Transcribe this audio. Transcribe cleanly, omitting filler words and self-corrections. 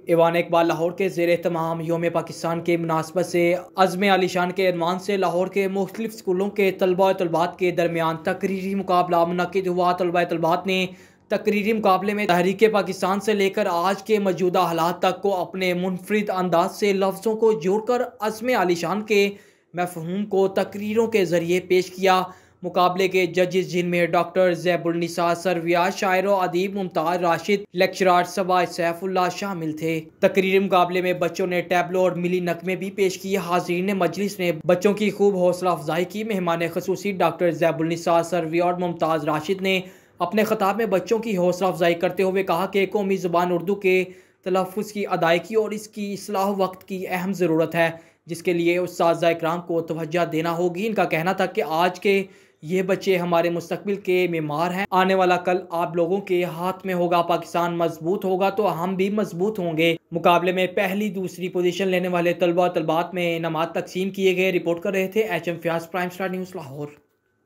Ivan Iqbal Lahore के ज़ेर-ए-तमाम यौम पाकिस्तान के मुनासबत से अज़्म आलीशान के अनवान से लाहौर के मुख्तलिफ स्कूलों के तलबा व तलबात के दरमियान तकरीरी मुकाबला मुनक्किद हुआ। तलबा तलबात ने तकरीरी मुकाबले में तहरीक पाकिस्तान से लेकर आज के मौजूदा हालात तक को अपने मुनफरिद अंदाज से लफ्ज़ों को जोड़कर अज़्म आलीशान के मफ़हूम को तकरीरों के ज़रिए पेश किया। मुकाबले के जजेस जिनमें डॉक्टर ज़ैबुलनिसा सरविया, शायर व अदीब मुमताज़ राशिद, लेक्चरार सबा सैफुल्लाह शामिल थे। तकरीरी मुकाबले में बच्चों ने टैबलो और मिली नगमे भी पेश किए। हाज़रीन मजलिस ने बच्चों की खूब हौसला अफजाई की। मेहमान खसूसी डॉक्टर ज़ैबुलनिसा सरविया और मुमताज़ राशिद ने अपने खिताब में बच्चों की हौसला अफजाई करते हुए कहा कि कौमी ज़ुबान उर्दू के तलफ़्फ़ुज़ की अदायगी और इसकी इस्लाह वक्त की अहम ज़रूरत है, जिसके लिए उस्ताज़ इकराम को तवज्जो देना होगी। इनका कहना था कि आज के ये बच्चे हमारे मुस्तकबिल के मेमार हैं। आने वाला कल आप लोगों के हाथ में होगा। पाकिस्तान मजबूत होगा तो हम भी मजबूत होंगे। मुकाबले में पहली दूसरी पोजीशन लेने वाले तलबा तलबात में इनामात तकसीम किए गए। रिपोर्ट कर रहे थे HM Fayaz, prime star news Lahore.